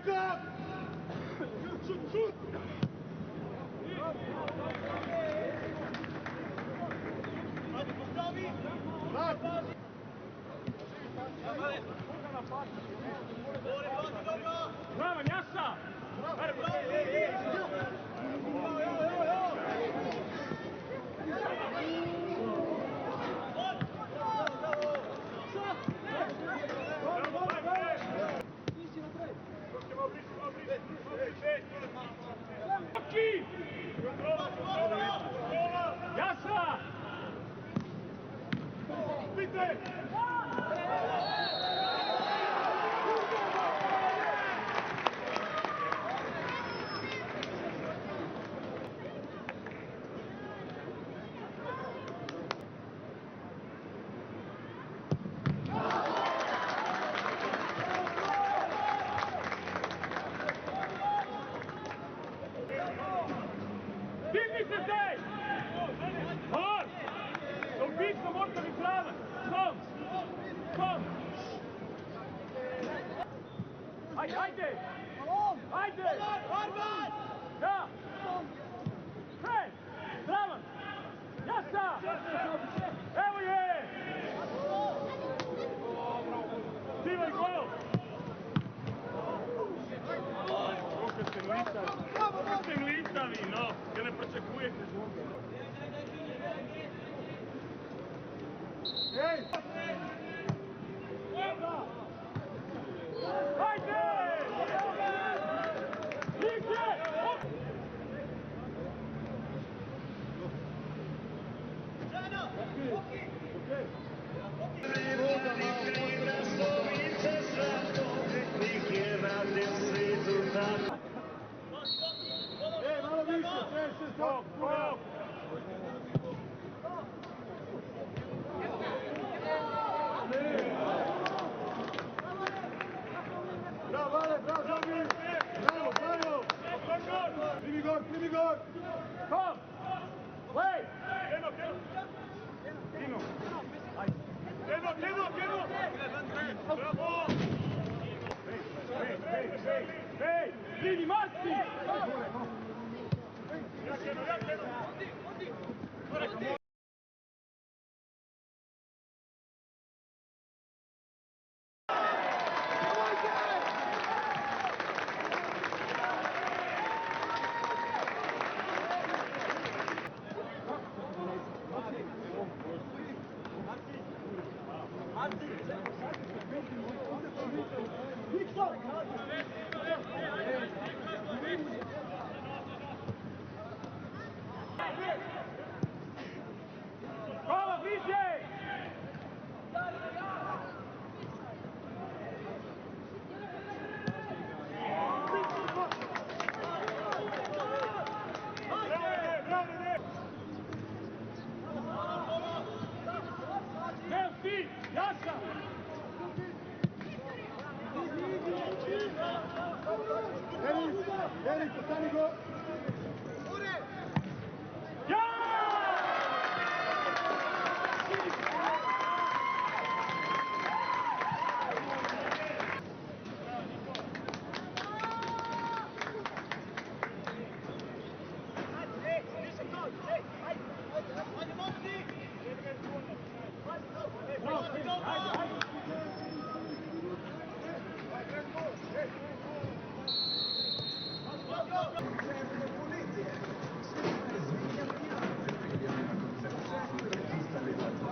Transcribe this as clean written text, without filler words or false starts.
Luka! Šut! Bravo, Njasa! Jasa! Pite! Dignite se! Hor! Dobitno možda mi prava! Kom! Kom! Ajde! Ajde! Da! Hej! Zdravan! Jasa! Evo je! Divaj gol! Ste mlitavi, no! Jer ne pročekujete zvuke. Ej! Ajde! Igdje! Ej, malo više! Stop! Bravo, Vale, bravo! Primi gol! Kom! Lej! Kino! Keno! Bravo! Hej! Primi, Marci! Ja Keno! Hvala, bliže! Nelsi, Jasa! Erik, stani go!